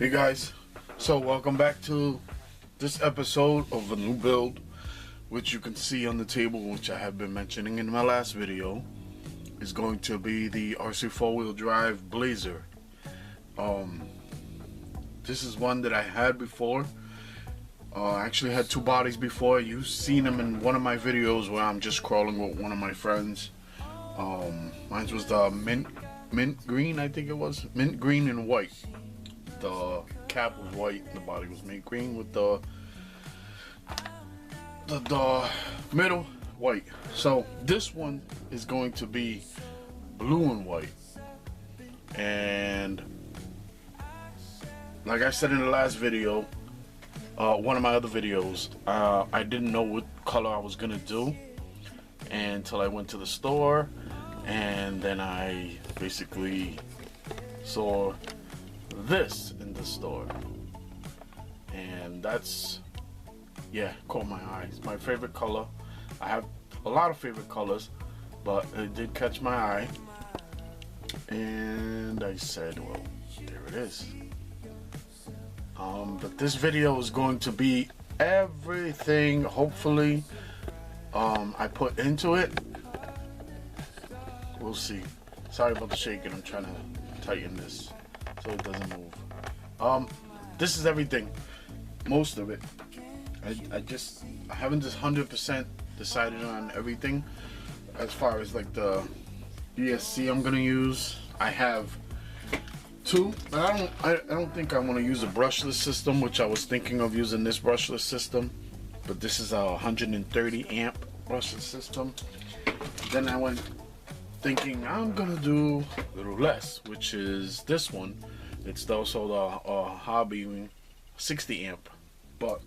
Hey guys, so welcome back to this episode of a new build, which you can see on the table, which I have been mentioning in my last video, is going to be the RC 4-wheel drive Blazer. This is one that I had before. I actually had two bodies before. You've seen them in one of my videos where I'm just crawling with one of my friends. Mine was the mint green, I think it was. Mint green and white. The cap was white and the body was mint green with the middle white. So this one is going to be blue and white. And like I said in the last video, one of my other videos, I didn't know what color I was gonna do until I went to the store, and then I basically saw this in the store, and that's, yeah, caught my eye. It's my favorite color. I have a lot of favorite colors, but it did catch my eye, and I said, well, there it is. But this video is going to be everything, hopefully, I put into it. We'll see. Sorry about the shaking. I'm trying to tighten this so it doesn't move. This is everything, most of it. I haven't just 100% decided on everything as far as like the ESC I'm gonna use. I have two, but I don't think I want to use a brushless system, which I was thinking of using this brushless system, but this is a 130 amp brushless system. Then I went thinking I'm gonna do a little less, which is this one. It's also the Hobby 60 amp, but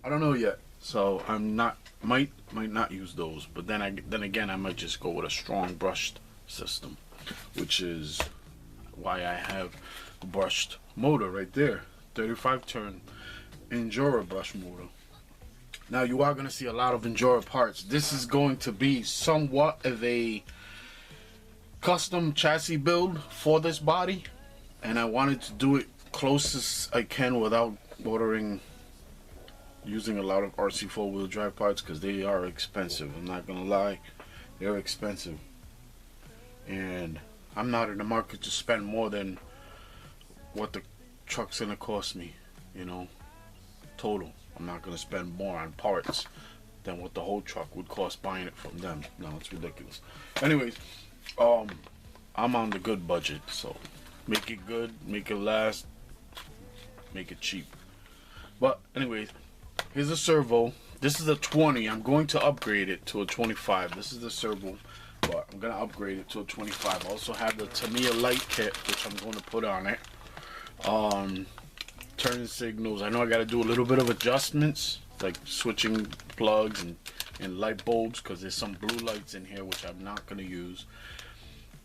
I don't know yet, so I'm not might not use those. But then again, I might just go with a strong brushed system, which is why I have a brushed motor right there, 35 turn Endura brush motor. Now you are going to see a lot of Endura parts. This is going to be somewhat of a custom chassis build for this body, and I wanted to do it closest I can without using a lot of RC 4-wheel drive parts, because they are expensive. I'm not gonna lie, they're expensive, and I'm not in the market to spend more than what the truck's gonna cost me, you know, total. I'm not gonna spend more on parts than what the whole truck would cost buying it from them. No, it's ridiculous. Anyways, I'm on the good budget, so make it good, make it last, make it cheap. But anyways, here's a servo. This is a 20. I'm going to upgrade it to a 25. This is the servo, but I'm gonna upgrade it to a 25. I also have the Tamiya light kit, which I'm going to put on it. Turning signals, I know I got to do a little bit of adjustments, like switching plugs and light bulbs, because there's some blue lights in here which I'm not going to use.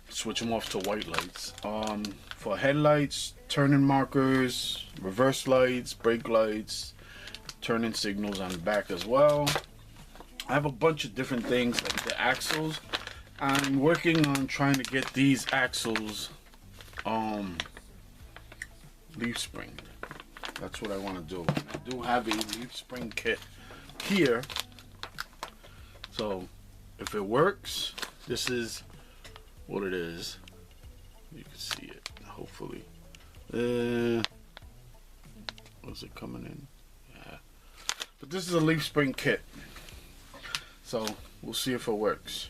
Switch them off to white lights. For headlights, turning markers, reverse lights, brake lights, turning signals on the back as well. I have a bunch of different things, like the axles. I'm working on trying to get these axles leaf spring. That's what I want to do. I do have a leaf spring kit here, so if it works, this is what it is. You can see it, hopefully. Was it coming in? Yeah. But this is a leaf spring kit, so we'll see if it works.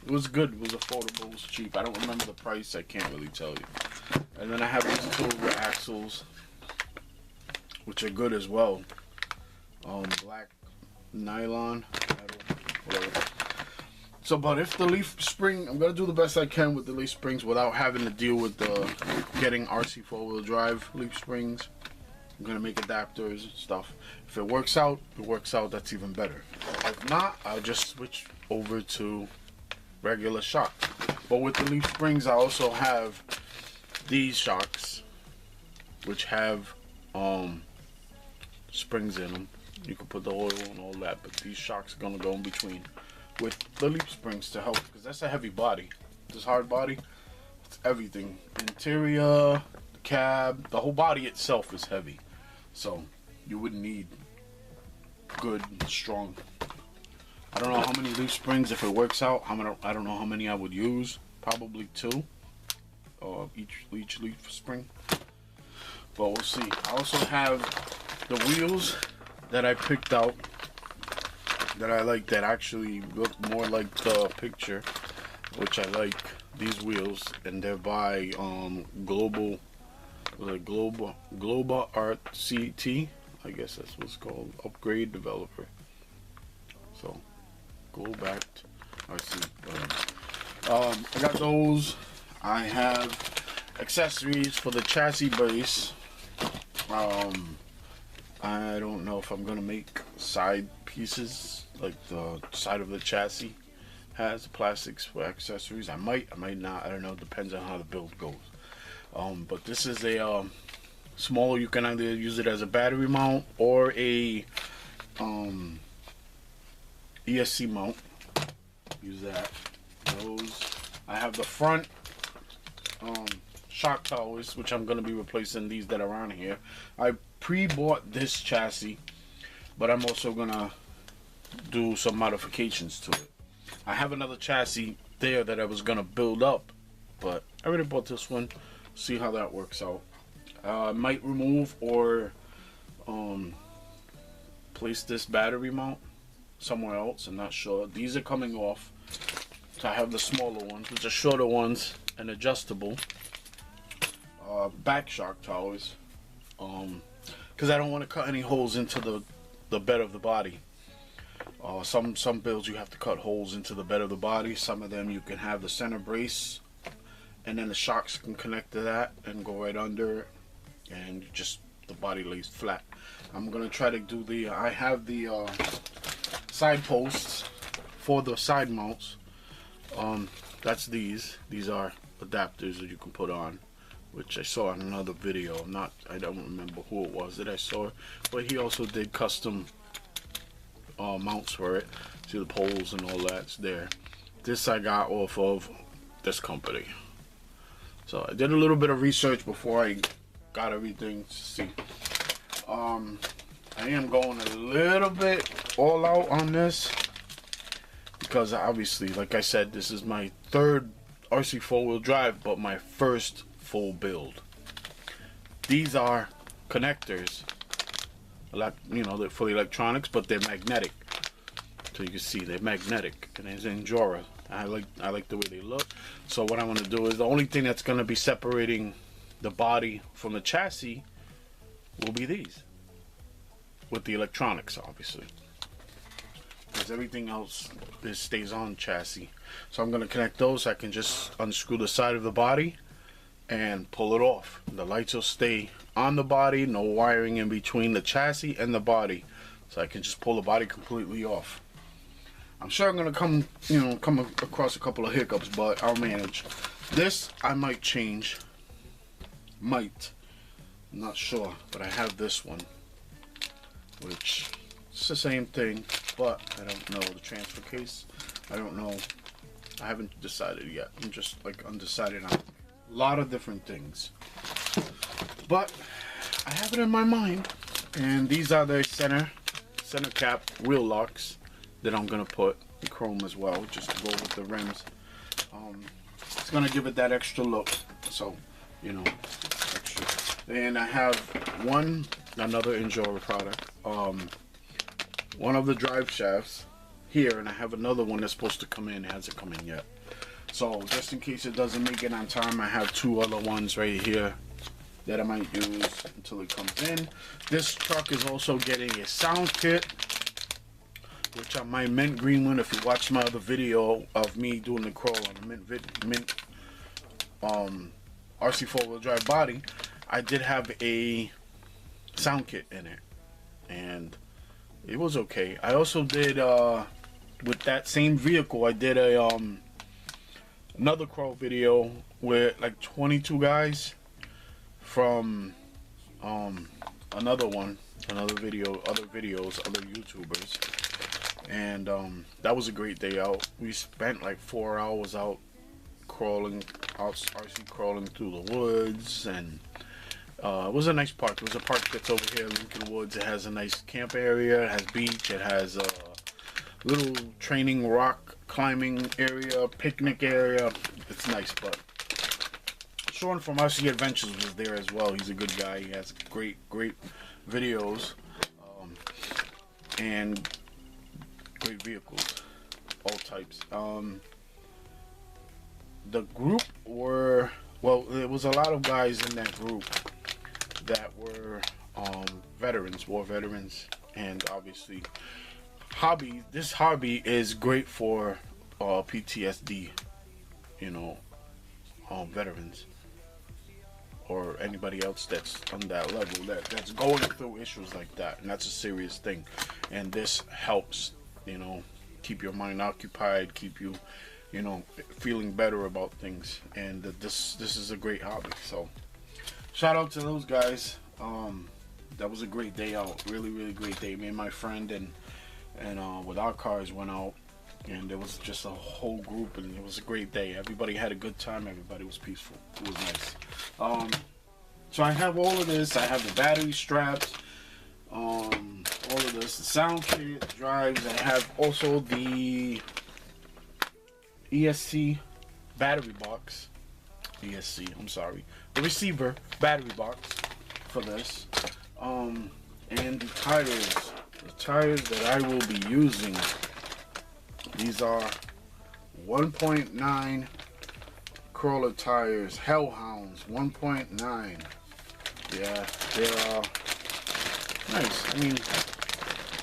It was good, it was affordable, it was cheap. I don't remember the price, I can't really tell you. And then I have these two rear axles, which are good as well. Black nylon, whatever. So, but if the leaf spring, I'm gonna do the best I can with the leaf springs without having to deal with getting RC 4-wheel drive leaf springs. I'm gonna make adapters and stuff. If it works out, it works out. That's even better. If not, I'll just switch over to regular shocks. But with the leaf springs, I also have these shocks, which have springs in them. You can put the oil and all that, but these shocks are gonna go in between with the leaf springs to help, because that's a heavy body. This hard body, it's everything. Interior, the cab, the whole body itself is heavy, so you would need good, strong. I don't know how many leaf springs, if it works out. I don't know how many I would use. Probably 2, each leaf spring. But we'll see. I also have the wheels that I picked out that I like, that actually look more like the picture, which I like. These wheels, and they're by Global Art CT. I guess that's what's called, Upgrade Developer. So go back to RC. I got those. I have accessories for the chassis base. I don't know if I'm gonna make side pieces, like the side of the chassis has plastics for accessories. I might not. I don't know. Depends on how the build goes. But this is a smaller. You can either use it as a battery mount or a ESC mount. Use that. Those. I have the front shock towers, which I'm gonna be replacing these that are on here. I pre-bought this chassis, but I'm also gonna do some modifications to it. I have another chassis there that I was gonna build up, but I already bought this one. See how that works out. I might remove or place this battery mount somewhere else. I'm not sure. These are coming off. So I have the smaller ones, which are shorter ones and adjustable. Back shock towers, because I don't want to cut any holes into the bed of the body. Some builds you have to cut holes into the bed of the body. Some of them you can have the center brace, and then the shocks can connect to that and go right under, and just the body lays flat. I'm gonna try to do the. I have the side posts for the side mounts. That's these. These are adapters that you can put on, which I saw in another video. I don't remember who it was that I saw, but he also did custom mounts for it. See the poles and all that's there. This I got off of this company. So I did a little bit of research before I got everything to see. I am going a little bit all out on this because obviously, like I said, this is my third RC four-wheel drive, but my first full build. These are connectors, you know, they're for electronics, but they're magnetic. So you can see they're magnetic, and it's Endura. I like the way they look. So what I want to do is, the only thing that's going to be separating the body from the chassis will be these, with the electronics, obviously, because everything else stays on chassis. So I'm going to connect those. I can just unscrew the side of the body and pull it off. The lights will stay on the body, no wiring in between the chassis and the body, so I can just pull the body completely off. I'm sure I'm gonna come across a couple of hiccups, but I'll manage. This I might change. I'm not sure, but I have this one, which it's the same thing, but I don't know the transfer case. I don't know. I haven't decided yet. I'm just like undecided on a lot of different things, but I have it in my mind. And these are the center cap wheel locks that I'm gonna put in chrome as well, just to go with the rims. It's gonna give it that extra look, so you know, extra. And I have another Endura product, one of the drive shafts here, and I have another one that's supposed to come in. It hasn't come in yet, so just in case it doesn't make it on time, I have 2 other ones right here that I might use until it comes in. This truck is also getting a sound kit, which I might mint green one. If you watch my other video of me doing the crawl on the mint RC four-wheel drive body, I did have a sound kit in it, and it was okay. I also did with that same vehicle, I did a another crawl video with like 22 guys from other videos, other YouTubers, and that was a great day out. We spent like 4 hours out RC crawling through the woods, and It was a nice park. It was a park that's over here, Lincoln Woods. It has a nice camp area. It has beach. It has a little training rock climbing area, picnic area. It's nice, but Sean from RC Adventures was there as well. He's a good guy. He has great videos and great vehicles, all types. The group were, well, there was a lot of guys in that group that were veterans, war veterans, and obviously this hobby is great for PTSD, you know, veterans or anybody else that's on that level that's going through issues like that, and that's a serious thing. And this helps, you know, keep your mind occupied, keep you, you know, feeling better about things. And this is a great hobby. So shout out to those guys. That was a great day out, really great day. Me and my friend and with our cars went out, and there was just a whole group, and it was a great day. Everybody had a good time. Everybody was peaceful. It was nice. So I have all of this. I have the battery straps, all of this, the sound kit, drives. I have also the ESC battery box. I'm sorry. The receiver battery box for this. And the tires. The tires that I will be using. These are 1.9 crawler tires, Hellhounds 1.9. Yeah, they're nice. I mean,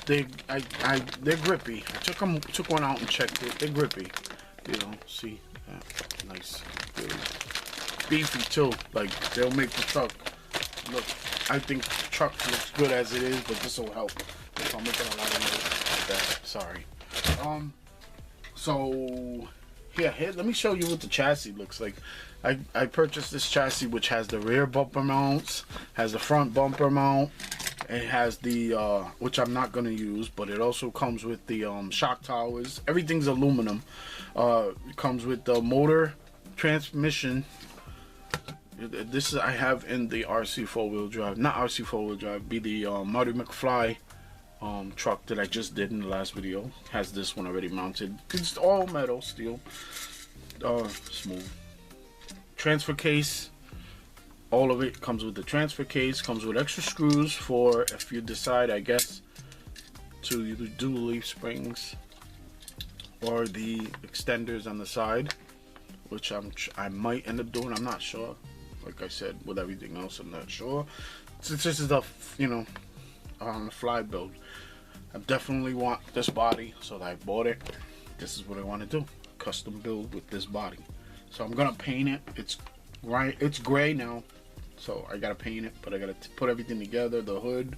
they're grippy. I took one out and checked it. They're grippy. You know, see, nice, really beefy too. Like, they'll make the truck look. I think the truck looks good as it is, but this will help if I'm making a lot of noise like that. Sorry. So yeah, here, let me show you what the chassis looks like. I purchased this chassis, which has the rear bumper mounts, has the front bumper mount. It has the which I'm not gonna use, but it also comes with the shock towers. Everything's aluminum. It comes with the motor, transmission. This is I have in the RC 4-wheel drive, not RC 4-wheel drive, be the Marty McFly truck that I just did in the last video. Has this one already mounted. It's all metal, steel, smooth. Transfer case, all of it comes with the transfer case. Comes with extra screws for if you decide, I guess, to either do leaf springs or the extenders on the side, which I might end up doing. I'm not sure. Like I said, with everything else, I'm not sure. Since this is a, you know, on the fly build, I definitely want this body, so that I bought it. This is what I want to do, custom build with this body. So I'm gonna paint it. It's gray now, so I gotta paint it, but I gotta put everything together: the hood,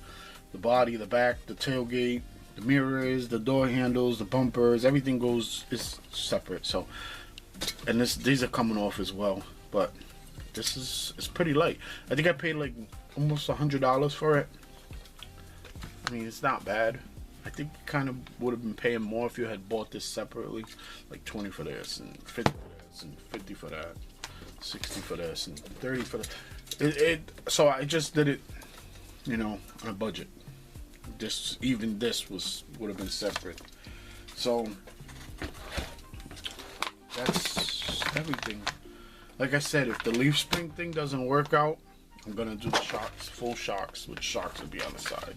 the body, the back, the tailgate, the mirrors, the door handles, the bumpers. Everything is separate. So, and these are coming off as well, but it's pretty light. I think I paid like almost $100 for it. I mean, it's not bad. I think you kind of would have been paying more if you had bought this separately, like 20 for this and 50 for this and 50 for that, 60 for this and 30 for that. So I just did it, you know, on a budget. Even this would have been separate. So that's everything. Like I said, if the leaf spring thing doesn't work out, I'm gonna do the shocks, full shocks, which shocks will be on the side.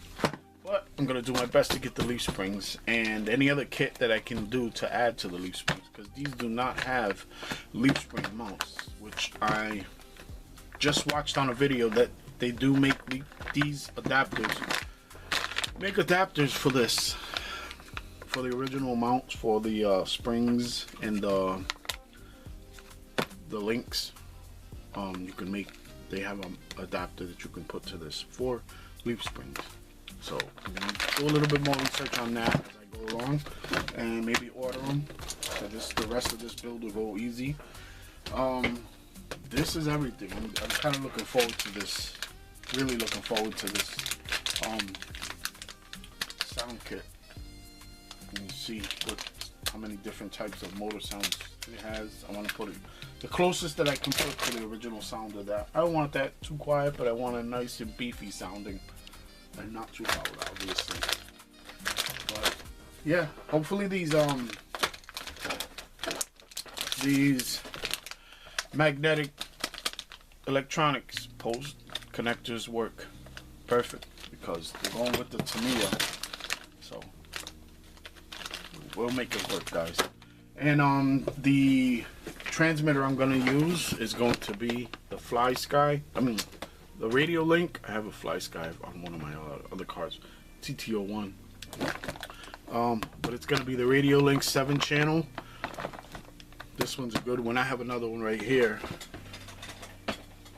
But I'm gonna do my best to get the leaf springs and any other kit that I can do to add to the leaf springs, because these do not have leaf spring mounts, which I just watched on a video that they do make these adapters. Make adapters for this, for the original mounts for the springs and the links. You can make. They have an adapter that you can put to this for leaf springs. So I'm gonna do a little bit more research on that as I go along, and maybe order them. So the rest of this build will go easy. This is everything. I'm kind of looking forward to this. Really looking forward to this sound kit. And you see how many different types of motor sounds It has, I want to put it the closest that I can put to the original sound of that. I don't want that too quiet, but I want it nice and beefy sounding and not too loud, obviously. But yeah, hopefully these magnetic electronics post connectors work perfect because they're going with the Tamiya, so we'll make it work, guys. And the transmitter I'm going to use is going to be the Fly Sky. I mean, the Radio Link. I have a Fly Sky on one of my other cars, TT01. But it's going to be the Radio Link 7-channel. This one's a good one. I have another one right here,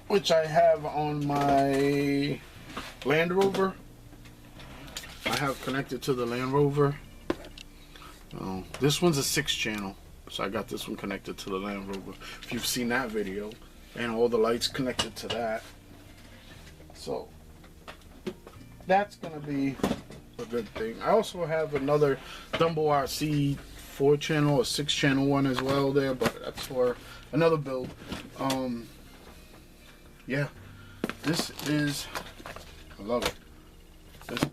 which I have on my Land Rover. I have connected to the Land Rover. This one's a 6-channel, so I got this one connected to the Land Rover. If you've seen that video, and all the lights connected to that, so that's gonna be a good thing. I also have another Dumbo RC 4-channel, a 6-channel one as well there, but that's for another build. Yeah, this is, I love it. This is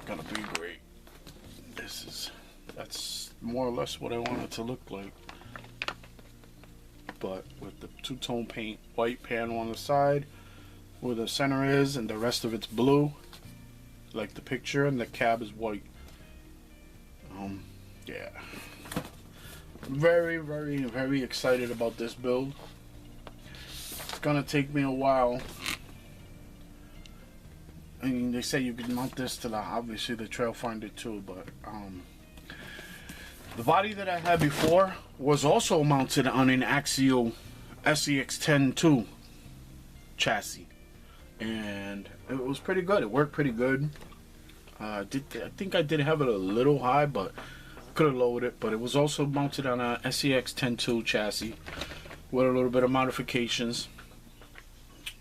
gonna be great. That's more or less what I want it to look like, but with the two-tone paint, white panel on the side where the center is, and the rest of it's blue like the picture, and the cab is white. Yeah, very, very, very excited about this build. It's gonna take me a while. I mean, they say you can mount this to obviously the Trailfinder too, but the body that I had before was also mounted on an Axial SEX-10-2 chassis, and it was pretty good. It worked pretty good. I think I did have it a little high, but could have lowered it. But it was also mounted on a SEX-10-2 chassis with a little bit of modifications.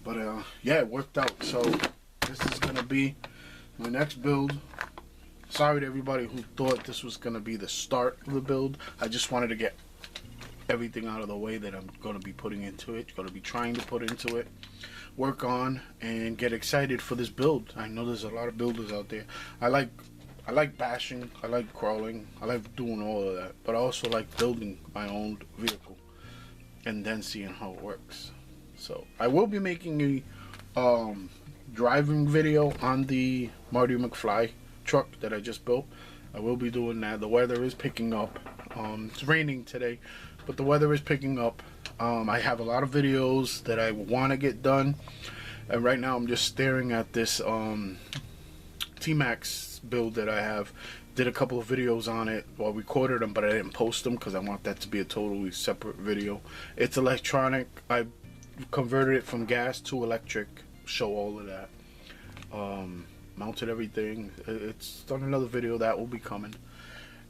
But yeah, it worked out. So this is gonna be my next build. Sorry to everybody who thought this was gonna be the start of the build. I just wanted to get everything out of the way that I'm gonna be putting into it, gonna be trying to put into it, work on, and get excited for this build. I know there's a lot of builders out there. I like bashing, I like crawling, I like doing all of that, but I also like building my own vehicle and then seeing how it works. So I will be making a driving video on the Marty McFly truck that I just built. I will be doing that. The weather is picking up. It's raining today, but the weather is picking up. I have a lot of videos that I want to get done, and right now I'm just staring at this T-Max build that I have. Did a couple of videos on it, well, recorded them, but I didn't post them because I want that to be a totally separate video. It's electronic. I converted it from gas to electric. Show all of that. Mounted everything. It's on another video that will be coming,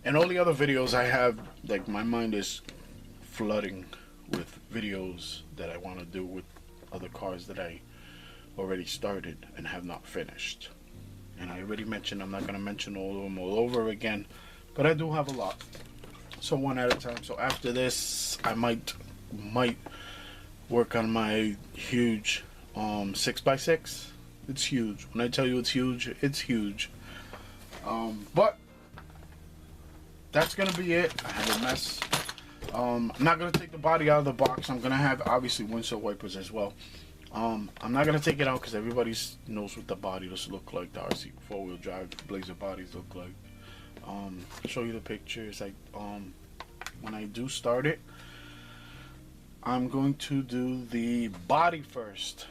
and all the other videos I have, like, my mind is flooding with videos that I want to do with other cars that I already started and have not finished. And I already mentioned I'm not going to mention all of them all over again, but I do have a lot, so one at a time. So after this I might work on my huge 6x6. It's huge. When I tell you it's huge, it's huge. But that's gonna be it. I have a mess. I'm not gonna take the body out of the box. I'm gonna have obviously windshield wipers as well. I'm not gonna take it out because everybody knows what the body does look like. The RC 4-wheel drive Blazer bodies look like. I'll show you the pictures. When I do start it, I'm going to do the body first,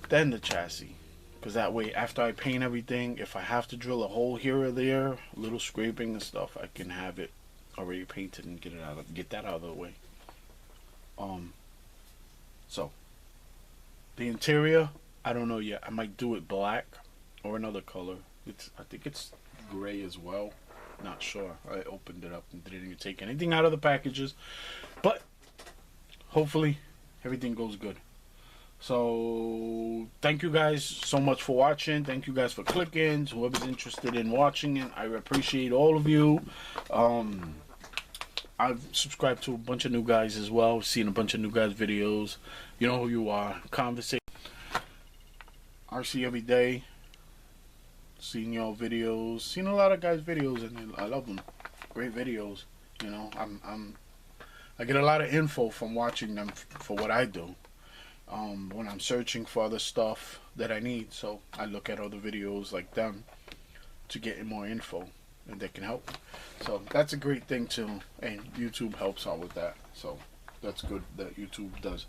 then the chassis, because that way after I paint everything, if I have to drill a hole here or there, a little scraping and stuff, I can have it already painted and get that out of the way. So the interior, I don't know yet. I might do it black or another color. I think it's gray as well. Not sure. I opened it up and didn't even take anything out of the packages, but hopefully everything goes good. So thank you guys so much for watching. Thank you guys for clicking. Whoever's interested in watching it, I appreciate all of you. I've subscribed to a bunch of new guys as well. Seen a bunch of new guys' videos. You know who you are. Conversation. RC every day. Seen y'all videos. Seen a lot of guys' videos, and I love them. Great videos. You know, I get a lot of info from watching them for what I do. When I'm searching for other stuff that I need, so I look at other videos like them to get more info, and that can help. So that's a great thing too, and YouTube helps out with that. So that's good that YouTube does.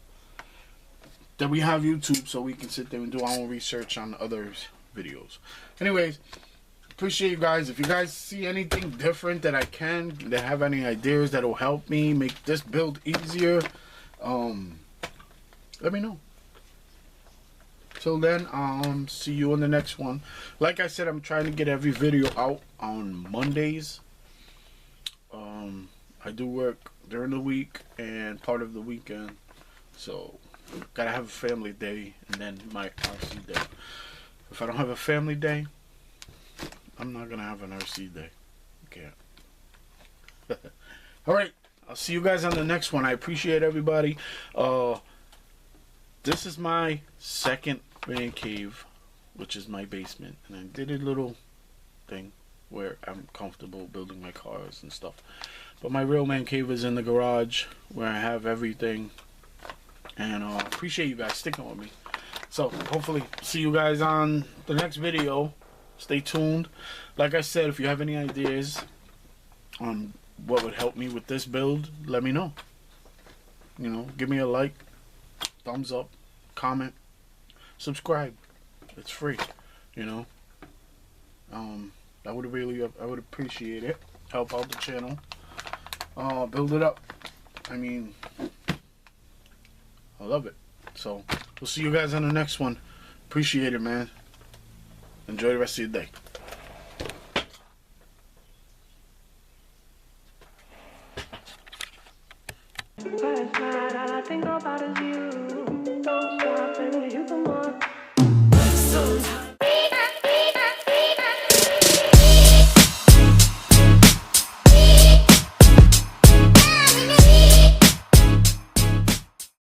That we have YouTube so we can sit there and do our own research on others' videos. Anyways, appreciate you guys. If you guys see anything different that that have any ideas that will help me make this build easier, let me know. Till then, see you in the next one. Like I said, I'm trying to get every video out on Mondays. I do work during the week and part of the weekend, so gotta have a family day and then my RC day. If I don't have a family day, I'm not gonna have an RC day. Okay. Alright, I'll see you guys on the next one. I appreciate everybody. This is my second man cave, which is my basement, and I did a little thing where I'm comfortable building my cars and stuff. But my real man cave is in the garage where I have everything. And appreciate you guys sticking with me. So hopefully see you guys on the next video. Stay tuned. Like I said, if you have any ideas on what would help me with this build, let me know. You know, give me a like, thumbs up, comment, subscribe. It's free. You know, I would appreciate it. Help out the channel. Build it up. I mean, I love it. So we'll see you guys on the next one. Appreciate it, man. Enjoy the rest of your day.